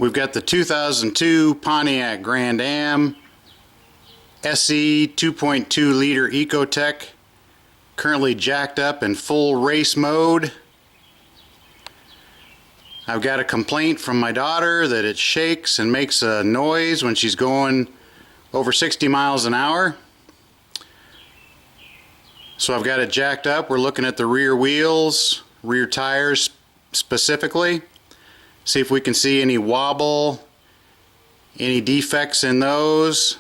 We've got the 2002 Pontiac Grand Am SE 2.2 liter Ecotech, currently jacked up in full race mode. I've got a complaint from my daughter that it shakes and makes a noise when she's going over 60 miles an hour. So I've got it jacked up. We're looking at the rear wheels, rear tires specifically. See if we can see any wobble, any defects in those.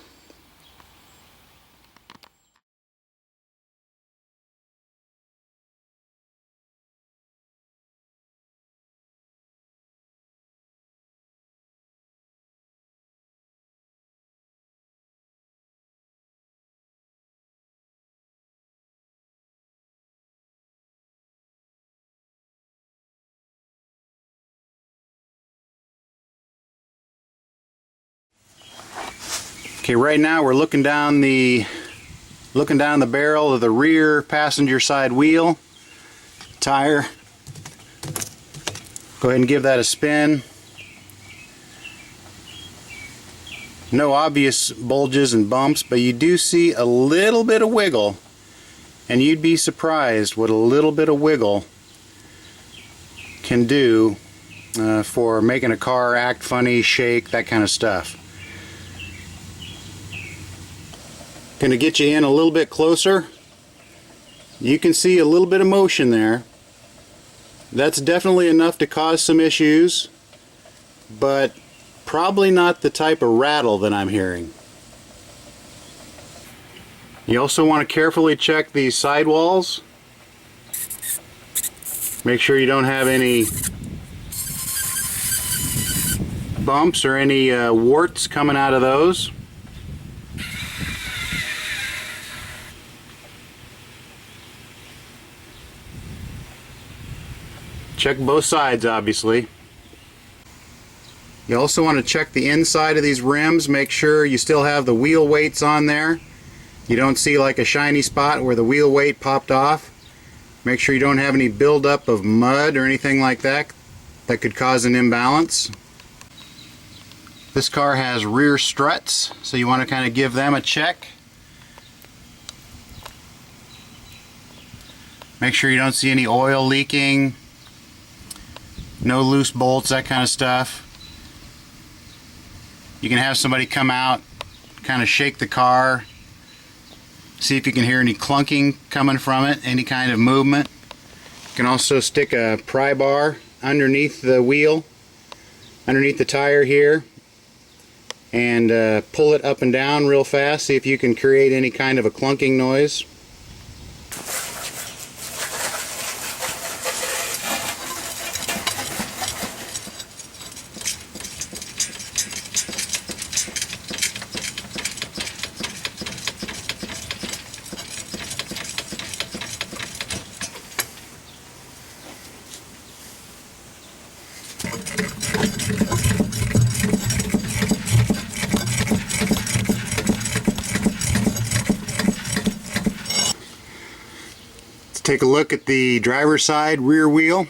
Okay, right now we're looking down the barrel of the rear passenger side wheel tire. Go ahead and give that a spin. No obvious bulges and bumps, but you do see a little bit of wiggle, and you'd be surprised what a little bit of wiggle can do for making a car act funny, shake, that kind of stuff. Going to get you in a little bit closer. You can see a little bit of motion there. That's definitely enough to cause some issues, but probably not the type of rattle that I'm hearing. You also want to carefully check these sidewalls. Make sure you don't have any bumps or any warts coming out of those. Check both sides, obviously. You also want to check the inside of these rims. Make sure you still have the wheel weights on there. You don't see like a shiny spot where the wheel weight popped off. Make sure you don't have any buildup of mud or anything like that that could cause an imbalance. This car has rear struts, so you want to kind of give them a check. Make sure you don't see any oil leaking. No loose bolts, that kind of stuff. You can have somebody come out, kind of shake the car, see if you can hear any clunking coming from it, any kind of movement. You can also stick a pry bar underneath the wheel, underneath the tire here, and pull it up and down real fast, see if you can create any kind of a clunking noise. Take a look at the driver's side rear wheel.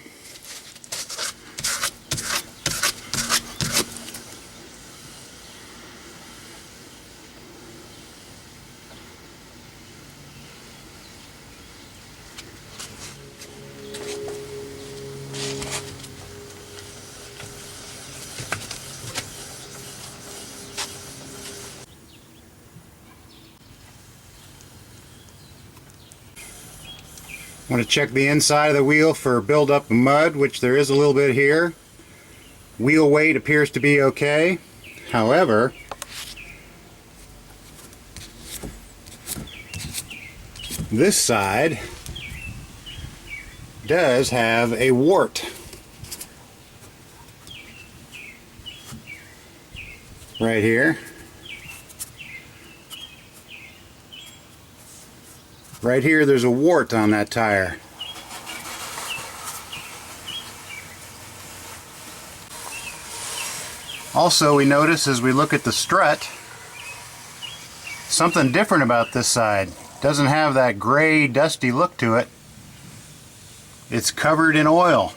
Want to check the inside of the wheel for buildup of mud, which there is a little bit here. Wheel weight appears to be okay. However, this side does have a wart. Right here. Right here there's a wart on that tire. Also, we notice as we look at the strut, something different about this side. Doesn't have that gray, dusty look to it. It's covered in oil.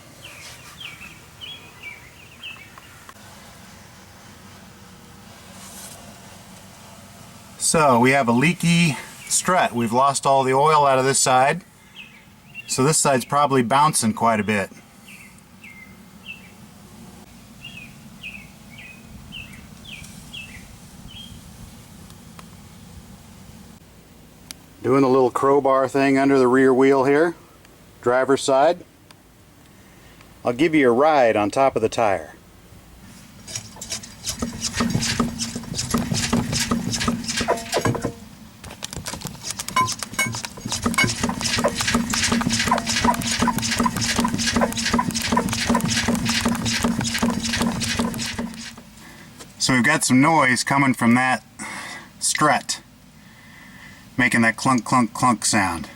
So we have a leaky strut. We've lost all the oil out of this side, so this side's probably bouncing quite a bit. Doing a little crowbar thing under the rear wheel here, driver's side. I'll give you a ride on top of the tire. So we've got some noise coming from that strut, making that clunk, clunk, clunk sound.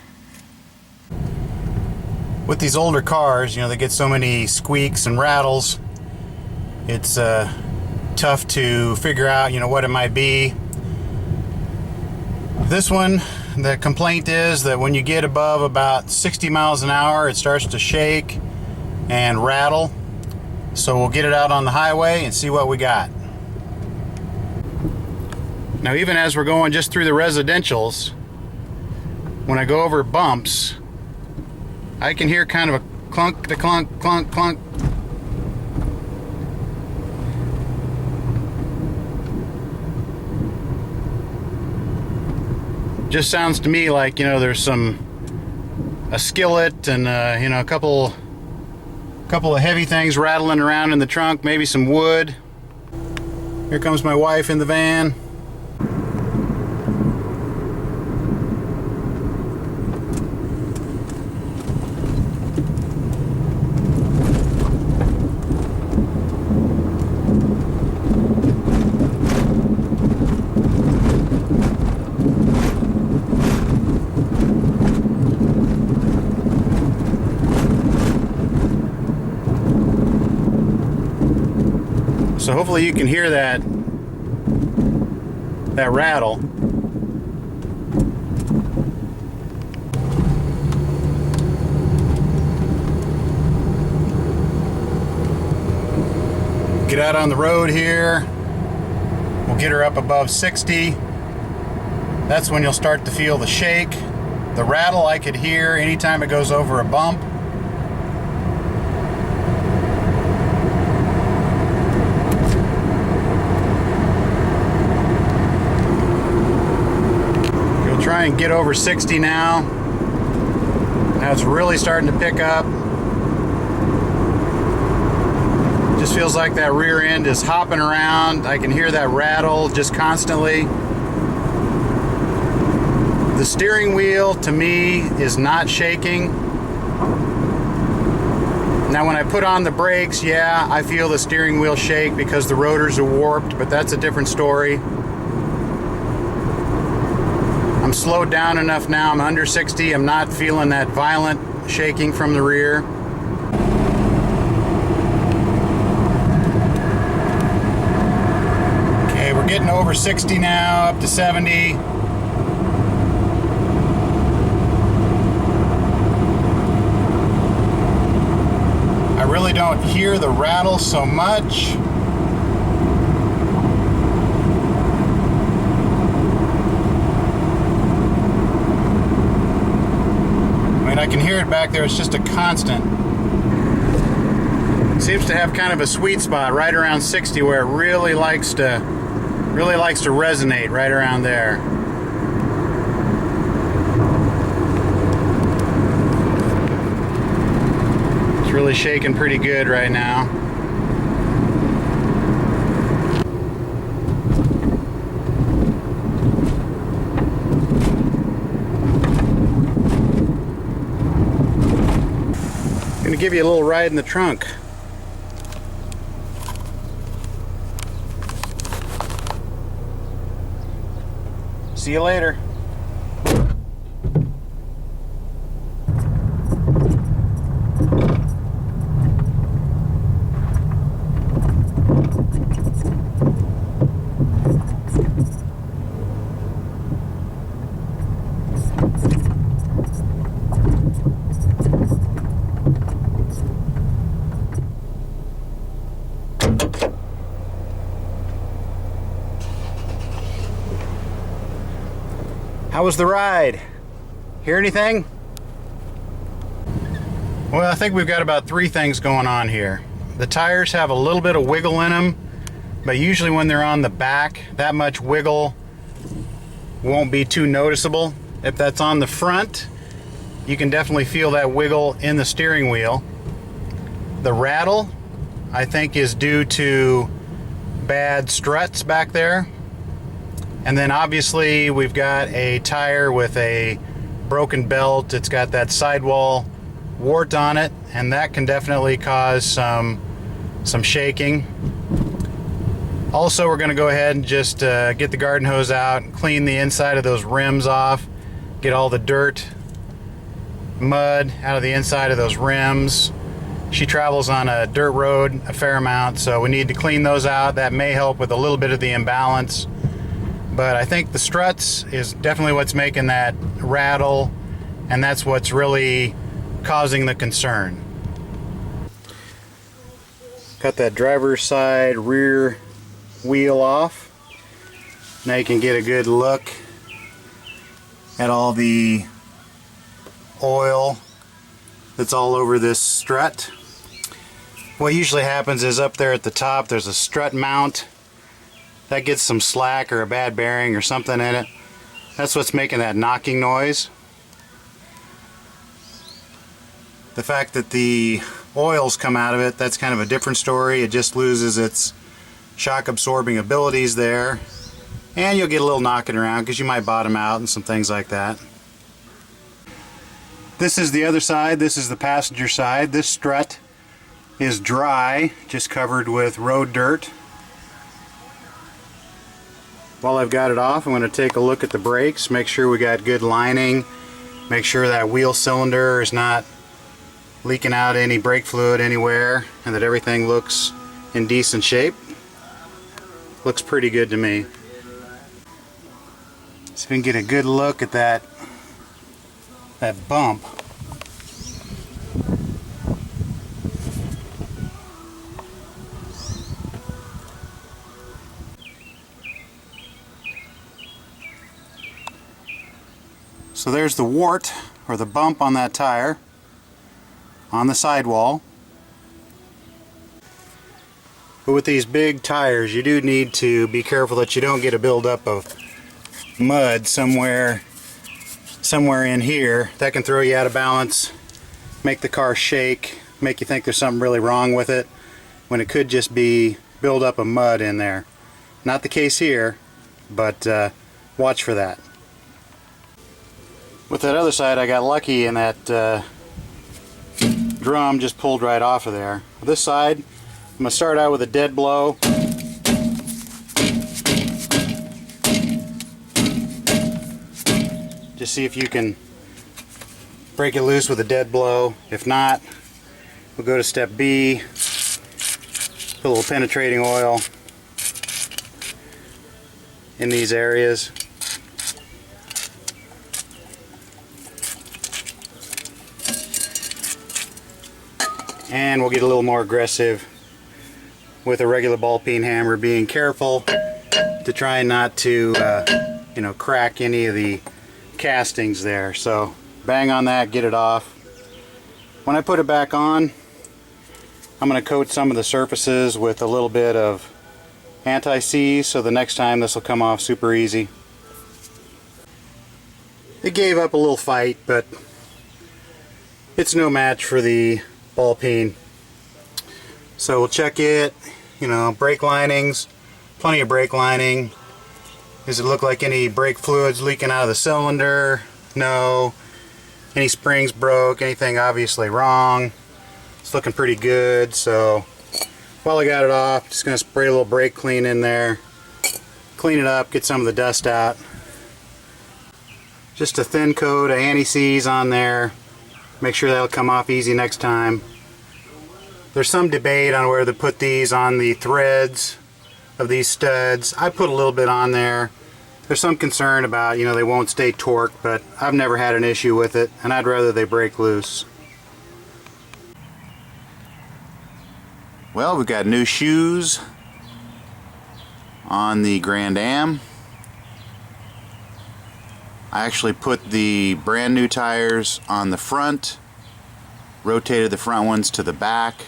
With these older cars, you know, they get so many squeaks and rattles, it's tough to figure out, you know, what it might be. This one, the complaint is that when you get above about 60 miles an hour, it starts to shake and rattle. So we'll get it out on the highway and see what we got. Now, even as we're going just through the residentials, when I go over bumps, I can hear kind of a clunk, the clunk, clunk, clunk. Just sounds to me like, you know, there's a skillet and you know, a couple of heavy things rattling around in the trunk, maybe some wood. Here comes my wife in the van. So hopefully you can hear that rattle. Get out on the road here. We'll get her up above 60. That's when you'll start to feel the shake. The rattle I could hear anytime it goes over a bump. Try and get over 60 now. Now it's really starting to pick up. Just feels like that rear end is hopping around. I can hear that rattle just constantly. The steering wheel to me is not shaking. Now when I put on the brakes, yeah, I feel the steering wheel shake because the rotors are warped, but that's a different story. I'm slowed down enough now, I'm under 60, I'm not feeling that violent shaking from the rear. Okay, we're getting over 60 now, up to 70. I really don't hear the rattle so much. I can hear it back there, it's just a constant. It seems to have kind of a sweet spot right around 60 where it really likes to resonate right around there. It's really shaking pretty good right now. Give you a little ride in the trunk. See you later. How was the ride? Hear anything? Well, I think we've got about 3 things going on here. The tires have a little bit of wiggle in them, but usually when they're on the back, that much wiggle won't be too noticeable. If that's on the front, you can definitely feel that wiggle in the steering wheel. The rattle, I think, is due to bad struts back there. And then obviously we've got a tire with a broken belt. It's got that sidewall wart on it, and that can definitely cause some shaking. Also, we're going to go ahead and just get the garden hose out and clean the inside of those rims off, get all the dirt, mud out of the inside of those rims. She travels on a dirt road a fair amount, so we need to clean those out. That may help with a little bit of the imbalance, but I think the struts is definitely what's making that rattle, and that's what's really causing the concern. Got that driver's side rear wheel off. Now you can get a good look at all the oil that's all over this strut. What usually happens is up there at the top there's a strut mount that gets some slack or a bad bearing or something in it. That's what's making that knocking noise. The fact that the oils come out of it, that's kind of a different story. It just loses its shock absorbing abilities there, and you'll get a little knocking around because you might bottom out and some things like that. This is the other side. This is the passenger side. This strut is dry, just covered with road dirt. While I've got it off, I'm going to take a look at the brakes, make sure we got good lining, make sure that wheel cylinder is not leaking out any brake fluid anywhere, and that everything looks in decent shape. Looks pretty good to me. So we can get a good look at that bump. So there's the wart, or the bump on that tire, on the sidewall. But with these big tires, you do need to be careful that you don't get a buildup of mud somewhere in here. That can throw you out of balance, make the car shake, make you think there's something really wrong with it, when it could just be buildup of mud in there. Not the case here, but watch for that. With that other side, I got lucky and that drum just pulled right off of there. This side, I'm going to start out with a dead blow. Just see if you can break it loose with a dead blow. If not, we'll go to step B. Put a little penetrating oil in these areas. And we'll get a little more aggressive with a regular ball peen hammer, being careful to try not to crack any of the castings there. So bang on that, get it off. When I put it back on, I'm going to coat some of the surfaces with a little bit of anti-seize, so the next time this will come off super easy. It gave up a little fight, but it's no match for the ball peen. So we'll check it, brake linings, plenty of brake lining. Does it look like any brake fluids leaking out of the cylinder? No. Any springs broke, anything obviously wrong? It's looking pretty good. So while I got it off, just going to spray a little brake clean in there, clean it up, get some of the dust out. Just a thin coat of anti-seize on there. Make sure that'll come off easy next time. There's some debate on whether to put these on the threads of these studs. I put a little bit on there. There's some concern about, they won't stay torqued, but I've never had an issue with it, and I'd rather they break loose. Well, we've got new shoes on the Grand Am. I actually put the brand new tires on the front, rotated the front ones to the back,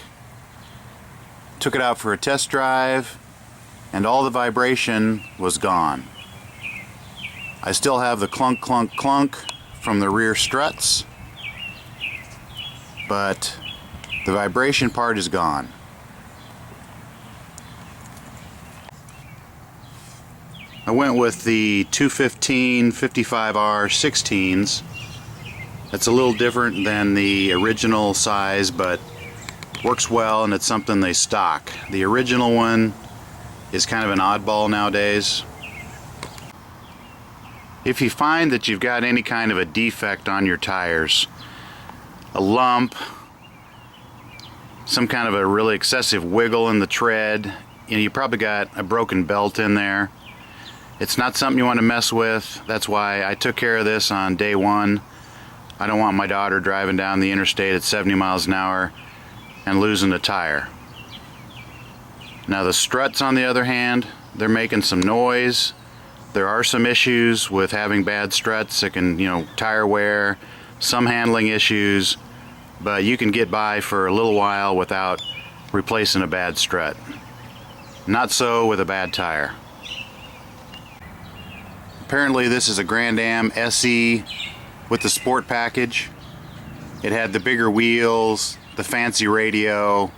took it out for a test drive, and all the vibration was gone. I still have the clunk clunk clunk from the rear struts, but the vibration part is gone. I went with the 215 55R 16s. That's a little different than the original size, but works well, and it's something they stock. The original one is kind of an oddball nowadays. If you find that you've got any kind of a defect on your tires, a lump, some kind of a really excessive wiggle in the tread, you probably got a broken belt in there. It's not something you want to mess with. That's why I took care of this on day one. I don't want my daughter driving down the interstate at 70 miles an hour and losing a tire. Now the struts, on the other hand, they're making some noise. There are some issues with having bad struts. It can, tire wear, some handling issues, but you can get by for a little while without replacing a bad strut. Not so with a bad tire. Apparently this is a Grand Am SE with the sport package. It had the bigger wheels, the fancy radio,